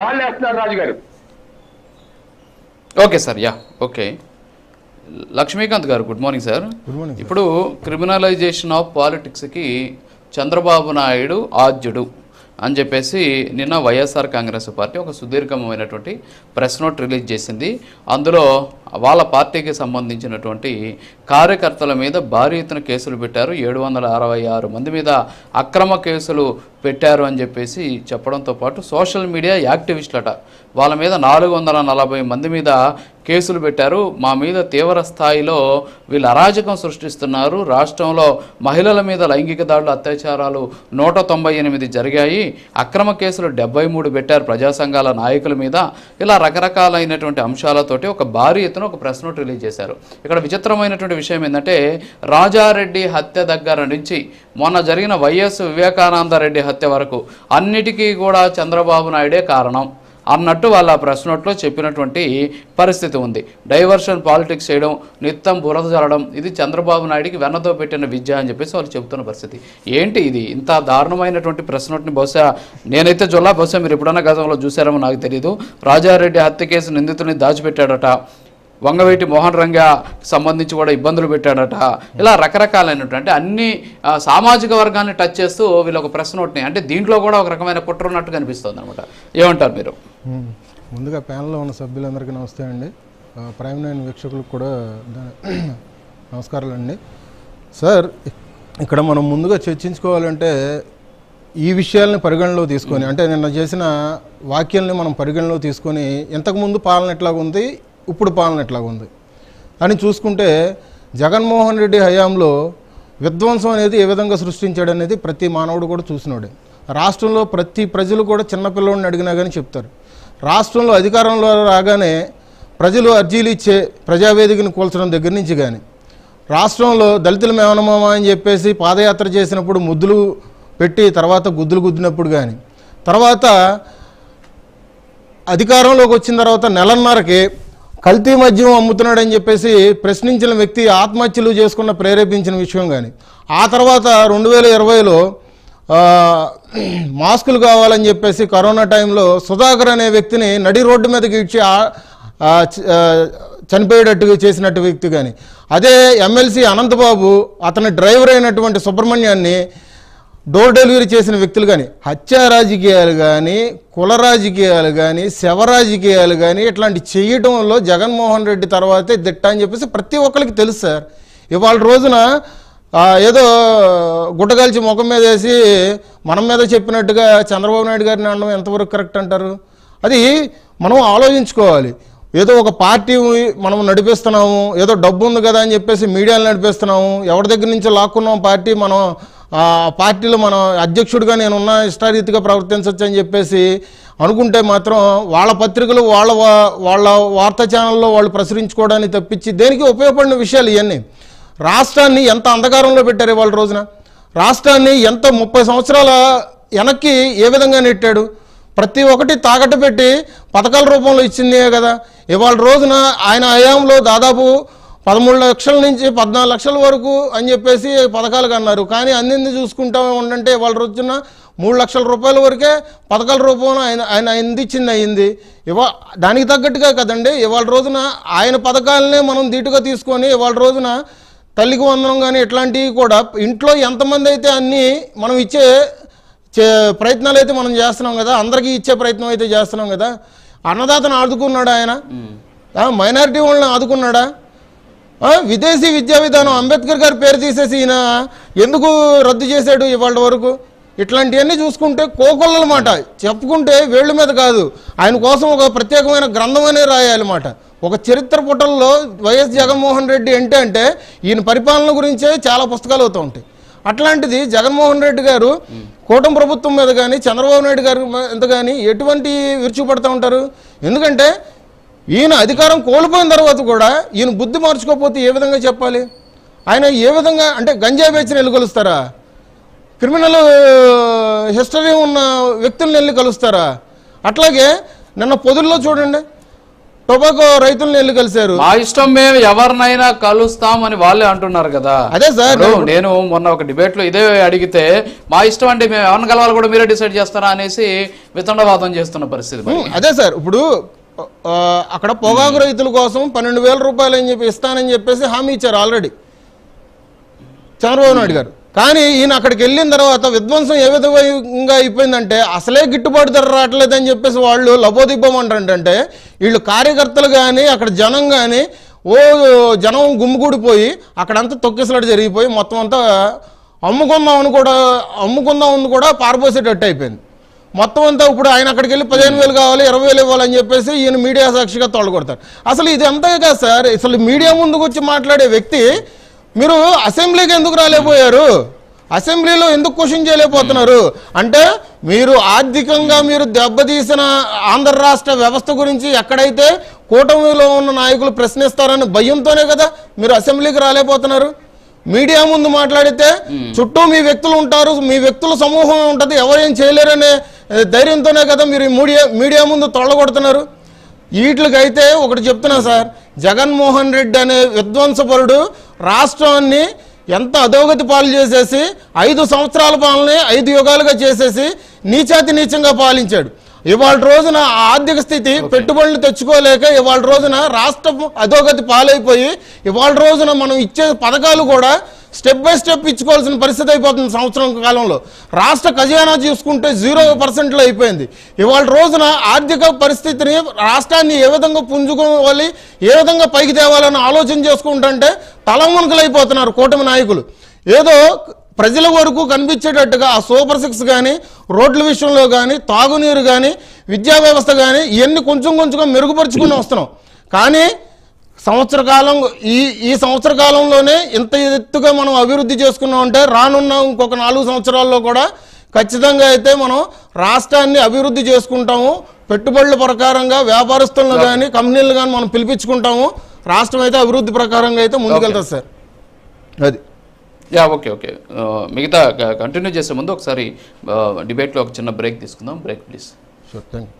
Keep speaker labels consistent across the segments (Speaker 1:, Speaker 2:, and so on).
Speaker 1: వాళ్ళు వేస్తున్నారు Raju garu.
Speaker 2: Okay sir, ya okay. Lakshmikanth garu good morning sir.
Speaker 3: Good morning.
Speaker 2: ఇప్పుడు క్రిమినలైజేషన్ ఆఫ్ పాలిటిక్స్కి చంద్రబాబు నాయుడు ఆద్యుడు అని చెప్పేసి నిన్న వైఎస్ఆర్ కాంగ్రెస్ పార్టీ ఒక సుదీర్ఘమైనటువంటి ప్రెస్ నోట్ రిలీజ్ చేసింది. అందులో వాళ్ళ పార్టీకి సంబంధించినటువంటి కార్యకర్తల మీద భారీ ఎత్తున కేసులు పెట్టారు. 766 మంది మీద అక్రమ కేసులు పెట్టారు అని చెప్పేసి చెప్పడంతో పాటు సోషల్ మీడియా యాక్టివిస్టులట వాళ్ళ మీద 440 మంది మీద కేసులు పెట్టారు. మా మీద తీవ్ర స్థాయిలో వీళ్ళు అరాజకం సృష్టిస్తున్నారు. రాష్ట్రంలో మహిళల మీద లైంగిక దాడులు అత్యాచారాలు 198 జరిగాయి. అక్రమ కేసులు 73 పెట్టారు ప్రజా సంఘాల నాయకుల మీద. ఇలా రకరకాలైనటువంటి అంశాలతోటి ఒక భారీ ఎత్తున ఒక ప్రెస్ నోట్ రిలీజ్ చేశారు. ఇక్కడ విచిత్రమైనటువంటి విషయం ఏంటంటే రాజారెడ్డి హత్య దగ్గర నుంచి మొన్న జరిగిన వైఎస్ వివేకానంద రెడ్డి హత్య వరకు అన్నిటికీ కూడా చంద్రబాబు నాయుడే కారణం అన్నట్టు వాళ్ళ ప్రెస్ నోట్లో చెప్పినటువంటి పరిస్థితి ఉంది. డైవర్షన్ పాలిటిక్స్ చేయడం, నిత్యం బురద జరగడం, ఇది చంద్రబాబు నాయుడికి వెన్నతో పెట్టిన విద్య అని చెప్పేసి వాళ్ళు చెబుతున్న పరిస్థితి. ఏంటి ఇది? ఇంత దారుణమైనటువంటి ప్రెస్ నోట్ని బహుశా నేనైతే బహుశా మీరు ఎప్పుడన్నా గతంలో చూసారేమో నాకు తెలియదు. రాజారెడ్డి హత్య కేసు నిందితుని దాచిపెట్టాడట, వంగవీటి మోహన్ రంగా సంబంధించి కూడా ఇబ్బందులు పెట్టాడట. ఇలా రకరకాలైనటువంటి అన్ని సామాజిక వర్గాన్ని టచ్ చేస్తూ వీళ్ళు ఒక ప్రెస్ నోట్ని, అంటే దీంట్లో కూడా ఒక రకమైన కుట్ర ఉన్నట్టు కనిపిస్తుంది అనమాట. ఏమంటారు మీరు?
Speaker 3: ముందుగా ప్యానల్లో ఉన్న సభ్యులందరికీ నమస్తే అండి. ప్రైమ్ నైన్ వీక్షకులకు కూడా నమస్కారాలండి. సార్, ఇక్కడ మనం ముందుగా చర్చించుకోవాలంటే ఈ విషయాల్ని పరిగణలో తీసుకొని, అంటే నిన్న చేసిన వాక్యాలని మనం పరిగణలో తీసుకొని ఇంతకుముందు పాలన ఎట్లాగుంది, ఇప్పుడు పాలన ఎట్లాగుంది అని చూసుకుంటే జగన్మోహన్ రెడ్డి హయాంలో విధ్వంసం అనేది ఏ విధంగా సృష్టించాడనేది ప్రతి మానవుడు కూడా చూసినాడే. రాష్ట్రంలో ప్రతి ప్రజలు కూడా చిన్నపిల్లోడిని అడిగినా కానీ చెప్తారు. రాష్ట్రంలో అధికారంలో రాగానే ప్రజలు అర్జీలు ఇచ్చే ప్రజావేదికను కూల్చడం దగ్గర నుంచి కానీ, రాష్ట్రంలో దళితుల మేనమామ అని చెప్పేసి పాదయాత్ర చేసినప్పుడు ముద్దులు పెట్టి తర్వాత గుద్దులు గుద్దినప్పుడు కానీ, తర్వాత అధికారంలోకి వచ్చిన తర్వాత నెలన్నరకి కల్తీ మద్యం అమ్ముతున్నాడని చెప్పేసి ప్రశ్నించిన వ్యక్తి ఆత్మహత్యలు చేసుకున్న ప్రేరేపించిన విషయం కానీ, ఆ తర్వాత 2020లో మాస్కులు కావాలని చెప్పేసి కరోనా టైంలో సుధాకర్ అనే వ్యక్తిని నడి రోడ్డు మీదకి ఇచ్చి చనిపోయేటట్టుగా చేసినట్టు వ్యక్తి కానీ, అదే ఎమ్మెల్సీ అనంతబాబు అతని డ్రైవర్ అయినటువంటి సుబ్రహ్మణ్యాన్ని డోర్ డెలివరీ చేసిన వ్యక్తులు కానీ, హత్యా రాజకీయాలు కానీ, కుల రాజకీయాలు కానీ, శవ రాజకీయాలు కానీ ఇట్లాంటి చేయటంలో జగన్మోహన్ రెడ్డి తర్వాతే దిట్ట అని చెప్పేసి ప్రతి ఒక్కరికి తెలుసు సార్. ఇవాళ రోజున ఏదో గుట్టగాల్చి ముఖం మీద వేసి మనం మీద చెప్పినట్టుగా చంద్రబాబు నాయుడు గారిని అనడం ఎంతవరకు కరెక్ట్ అంటారు? అది మనం ఆలోచించుకోవాలి. ఏదో ఒక పార్టీ మనం నడిపిస్తున్నాము, ఏదో డబ్బు ఉంది కదా అని చెప్పేసి మీడియాలు నడిపిస్తున్నాము, ఎవరి దగ్గర నుంచో లాక్కున్నాం పార్టీ, మనం పార్టీలో మనం అధ్యక్షుడిగా నేనున్నా ఇష్టారీతిగా ప్రవర్తించవచ్చు అని చెప్పేసి అనుకుంటే మాత్రం వాళ్ళ పత్రికలు వాళ్ళ వార్తా ఛానల్లో వాళ్ళు ప్రచురించుకోవడానికి తప్పించి దేనికి ఉపయోగపడిన విషయాలు ఇవన్నీ. రాష్ట్రాన్ని ఎంత అంధకారంలో పెట్టారు ఇవాళ రోజున, రాష్ట్రాన్ని ఎంత 30 సంవత్సరాల వెనక్కి ఏ విధంగా నెట్టాడు. ప్రతి ఒక్కటి తాకట్టు పెట్టి పథకాల రూపంలో ఇచ్చిందే కదా. ఇవాళ రోజున ఆయన హయాంలో దాదాపు 13 లక్షల నుంచి 14 లక్షల వరకు అని చెప్పేసి పథకాలకు అన్నారు. కానీ అన్నింది చూసుకుంటా ఉండంటే ఇవాళ రోజున 3 లక్షల రూపాయల వరకే పథకాల రూపంలో ఆయన అందించింది అయింది. దానికి తగ్గట్టుగా కదండి ఇవాళ రోజున ఆయన పథకాలనే మనం ధీటుగా తీసుకొని ఇవాళ రోజున తల్లికి వందనం కానీ ఇట్లాంటివి కూడా ఇంట్లో ఎంతమంది అయితే అన్నీ మనం ఇచ్చే ప్రయత్నాలు అయితే మనం చేస్తున్నాం కదా, అందరికీ ఇచ్చే ప్రయత్నం అయితే చేస్తున్నాం కదా. అన్నదాతను ఆదుకున్నాడా ఆయన? మైనారిటీ వాళ్ళని ఆదుకున్నాడా? విదేశీ విద్యా విధానం అంబేద్కర్ గారి పేరు తీసేసి ఈయన ఎందుకు రద్దు చేశాడు ఇవాళ వరకు? ఇట్లాంటివన్నీ చూసుకుంటే కోకొల్లల మాట చెప్పుకుంటే వేళ్ళ మీద కాదు, ఆయన కోసం ఒక ప్రత్యేకమైన గ్రంథం అనే రాయాలన్నమాట. ఒక చరిత్ర పుటల్లో వైఎస్ జగన్మోహన్ రెడ్డి అంటే ఈయన పరిపాలన గురించే చాలా పుస్తకాలు అవుతూ ఉంటాయి. అట్లాంటిది జగన్మోహన్ రెడ్డి గారు కూటమి ప్రభుత్వం మీద కానీ చంద్రబాబు నాయుడు గారి మీద కానీ ఎటువంటి విరుచుపడుతూ ఉంటారు? ఎందుకంటే ఈయన అధికారం కోల్పోయిన తర్వాత కూడా ఈయన బుద్ధి మార్చుకోకపోతే ఏ విధంగా చెప్పాలి? ఆయన ఏ విధంగా అంటే గంజాయి బేచిన వెళ్ళి కలుస్తారా? క్రిమినల్ హిస్టరీ ఉన్న వ్యక్తులను వెళ్ళి కలుస్తారా? అట్లాగే నిన్న పొదుల్లో చూడండి, టొబాకో రైతులను వెళ్ళి కలిశారు.
Speaker 2: మా ఇష్టం, మేము ఎవరినైనా కలుస్తాం అని వాళ్ళే అంటున్నారు కదా.
Speaker 3: అదే సార్,
Speaker 2: నేను మొన్న ఒక డిబేట్ లో ఇదే అడిగితే మా ఇష్టం అంటే మేము ఎవరిని కలవాలి కూడా మీరే డిసైడ్ చేస్తారా అనేసి వితండవాదం చేస్తున్న పరిస్థితి.
Speaker 3: అదే సార్, ఇప్పుడు అక్కడ పొగాకు రైతుల కోసం 12,000 రూపాయలు అని చెప్పి ఇస్తానని చెప్పేసి హామీ ఇచ్చారు ఆల్రెడీ చంద్రబాబు నాయుడు గారు. కానీ ఈయన అక్కడికి వెళ్ళిన తర్వాత విధ్వంసం ఏ విధంగా అయిపోయిందంటే అసలే గిట్టుబాటు ధర రావట్లేదని చెప్పేసి వాళ్ళు లబోదిబ్బమంటారంటే వీళ్ళు కార్యకర్తలు కానీ అక్కడ జనం కానీ జనం గుమ్మిగూడిపోయి అక్కడంతా తొక్కిసలాట జరిగిపోయి మొత్తం అంతా అమ్ముకుందామని కూడా పారబోసేటట్టు అయిపోయింది మొత్తం అంతా. ఇప్పుడు ఆయన అక్కడికి వెళ్ళి 15,000 కావాలి, 20,000 ఇవ్వాలని చెప్పేసి ఈయన మీడియా సాక్షిగా తోలగొడతారు. అసలు ఇది అంతే కాదు సార్, అసలు మీడియా ముందుకు వచ్చి మాట్లాడే వ్యక్తి మీరు అసెంబ్లీకి ఎందుకు రాలేకపోయారు, అసెంబ్లీలో ఎందుకు క్వశ్చన్ చేయలేకపోతున్నారు అంటే మీరు ఆర్థికంగా మీరు దెబ్బతీసిన ఆంధ్ర రాష్ట్ర వ్యవస్థ గురించి ఎక్కడైతే కూటమిలో ఉన్న నాయకులు ప్రశ్నిస్తారని భయంతోనే కదా మీరు అసెంబ్లీకి రాలేకపోతున్నారు. మీడియా ముందు మాట్లాడితే చుట్టూ మీ వ్యక్తులు ఉంటారు, మీ వ్యక్తుల సమూహం ఉంటుంది, ఎవరేం చేయలేరనే ధైర్యంతోనే కదా మీరు మీడియా ముందు తొళ్ళగొడుతున్నారు. వీటికైతే ఒకటి చెప్తున్నా సార్, జగన్మోహన్ రెడ్డి అనే విధ్వంసపరుడు రాష్ట్రాన్ని ఎంత అధోగతి పాలు చేసేసి 5 సంవత్సరాల పాలనే 5 యుగాలుగా చేసేసి నీచాతి నీచంగా పాలించాడు. ఇవాళ రోజున ఆర్థిక స్థితి పెట్టుబడులు తెచ్చుకోలేక ఇవాళ రోజున రాష్ట్రం అధోగతి పాలైపోయి ఇవాళ రోజున మనం ఇచ్చే పథకాలు కూడా స్టెప్ బై స్టెప్ ఇచ్చుకోవాల్సిన పరిస్థితి అయిపోతుంది. సంవత్సరం కాలంలో రాష్ట్ర ఖజానా చూసుకుంటే 0% అయిపోయింది. ఇవాళ రోజున ఆర్థిక పరిస్థితిని రాష్ట్రాన్ని ఏ విధంగా పుంజుకోవాలి, ఏ విధంగా పైకి తేవాలని ఆలోచన చేసుకుంటుంటే తలమునకలైపోతున్నారు కూటమి నాయకులు. ఏదో ప్రజల వరకు కనిపించేటట్టుగా ఆ సూపర్ 6 కానీ, రోడ్ల విషయంలో కానీ, తాగునీరు కానీ, విద్యా వ్యవస్థ కానీ ఇవన్నీ కొంచెంగా మెరుగుపరుచుకుని వస్తున్నాం. కానీ ఈ సంవత్సర కాలంలోనే ఇంత ఎత్తుగా మనం అభివృద్ధి చేసుకున్నాం అంటే రానున్న ఇంకొక 4 సంవత్సరాల్లో కూడా ఖచ్చితంగా అయితే మనం రాష్ట్రాన్ని అభివృద్ధి చేసుకుంటాము. పెట్టుబడుల ప్రకారంగా వ్యాపారస్తులను కానీ కంపెనీలు కానీ మనం పిలిపించుకుంటాము. రాష్ట్రం అయితే అభివృద్ధి ప్రకారంగా అయితే ముందుకెళ్తుంది సార్. అది
Speaker 2: ఓకే. మిగతా కంటిన్యూ చేసే ముందు ఒకసారి డిబేట్లో ఒక చిన్న బ్రేక్ తీసుకుందాం. Break please.
Speaker 3: Sure, thank you.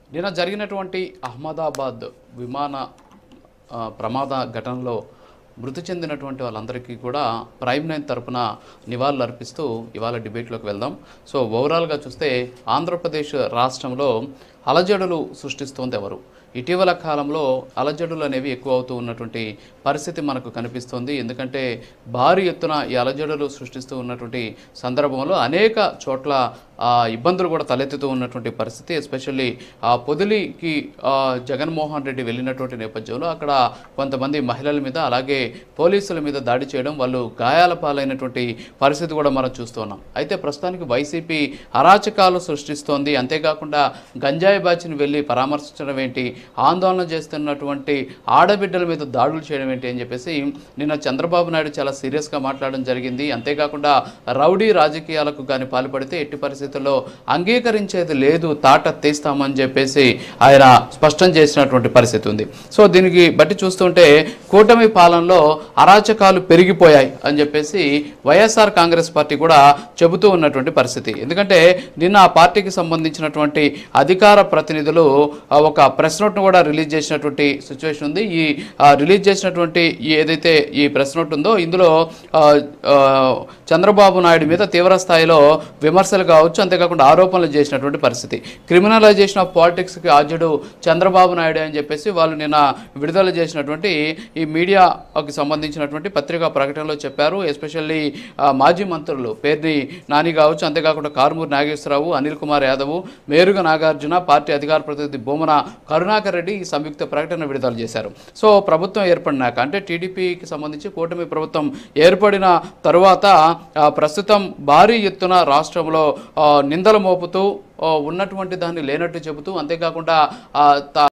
Speaker 2: నిన్న జరిగినటువంటి అహ్మదాబాద్ విమాన ప్రమాద ఘటనలో మృతి చెందినటువంటి వాళ్ళందరికీ కూడా ప్రైమ్ 9 తరపున నివాళులు అర్పిస్తూ ఇవాళ డిబేట్లోకి వెళ్దాం. సో ఓవరాల్గా చూస్తే ఆంధ్రప్రదేశ్ రాష్ట్రంలో అలజడులు సృష్టిస్తోంది ఎవరు? ఇటీవల కాలంలో అలజడులు అనేవి ఎక్కువ అవుతూ ఉన్నటువంటి పరిస్థితి మనకు కనిపిస్తోంది. ఎందుకంటే భారీ ఎత్తున ఈ అలజడులు సృష్టిస్తూ ఉన్నటువంటి సందర్భంలో అనేక చోట్ల ఇబ్బందులు కూడా తలెత్తుతూ ఉన్నటువంటి పరిస్థితి. ఎస్పెషల్లీ పొదిలికి జగన్మోహన్ రెడ్డి వెళ్ళినటువంటి నేపథ్యంలో అక్కడ కొంతమంది మహిళల మీద అలాగే పోలీసుల మీద దాడి చేయడం, వాళ్ళు గాయాల పాలైనటువంటి పరిస్థితి కూడా మనం చూస్తున్నాం. అయితే ప్రస్తుతానికి వైసీపీ అరాచకాలు సృష్టిస్తోంది. అంతేకాకుండా గంజాయి బ్యాచ్ని వెళ్ళి పరామర్శించడం ఏంటి, ఆందోళన చేస్తున్నటువంటి ఆడబిడ్డల మీద దాడులు చేయడం ఏంటి అని చెప్పేసి నిన్న చంద్రబాబు నాయుడు చాలా సీరియస్గా మాట్లాడడం జరిగింది. అంతేకాకుండా రౌడీ రాజకీయాలకు కానీ పాల్పడితే ఎట్టి పరిస్థితుల్లో అంగీకరించేది లేదు, తాట తీస్తామని చెప్పేసి ఆయన స్పష్టం చేసినటువంటి పరిస్థితి ఉంది. సో దీనికి బట్టి చూస్తుంటే కూటమి పాలనలో అరాచకాలు పెరిగిపోయాయి అని చెప్పేసి వైఎస్ఆర్ కాంగ్రెస్ పార్టీ కూడా చెబుతూ ఉన్నటువంటి పరిస్థితి. ఎందుకంటే నిన్న ఆ పార్టీకి సంబంధించినటువంటి అధికార ప్రతినిధులు ఒక ప్రెస్ నోట్ను కూడా రిలీజ్ చేసినటువంటి సిచ్యువేషన్ ఉంది. ఈ రిలీజ్ చేసినటువంటి ఏదైతే ఈ ప్రెస్ నోట్ ఉందో ఇందులో చంద్రబాబు నాయుడు మీద తీవ్ర స్థాయిలో విమర్శలు కావచ్చు, అంతేకాకుండా ఆరోపణలు చేసినటువంటి పరిస్థితి. క్రిమినలైజేషన్ ఆఫ్ పాలిటిక్స్కి ఆద్యుడు చంద్రబాబు నాయుడు అని చెప్పేసి వాళ్ళు నిన్న విడుదల చేసినటువంటి ఈ మీడియాకి సంబంధించినటువంటి పత్రికా ప్రకటనలో చెప్పారు. ఎస్పెషల్లీ మాజీ మంత్రులు పేర్ని నాని కావచ్చు, అంతేకాకుండా కారుమూరి నాగేశ్వరరావు, అనిల్ కుమార్ యాదవ్, మేరుగ నాగార్జున, పార్టీ అధికార ప్రతినిధి భూమన కరుణాకర్ రెడ్డి ఈ సంయుక్త ప్రకటన విడుదల చేశారు. సో ప్రభుత్వం ఏర్పడినాక అంటే టీడీపీకి సంబంధించి కూటమి ప్రభుత్వం ఏర్పడిన తరువాత ప్రస్తుతం భారీ ఎత్తున రాష్ట్రంలో నిందలు మోపుతూ ఉన్నటువంటి దాన్ని లేనట్టు చెబుతూ, అంతేకాకుండా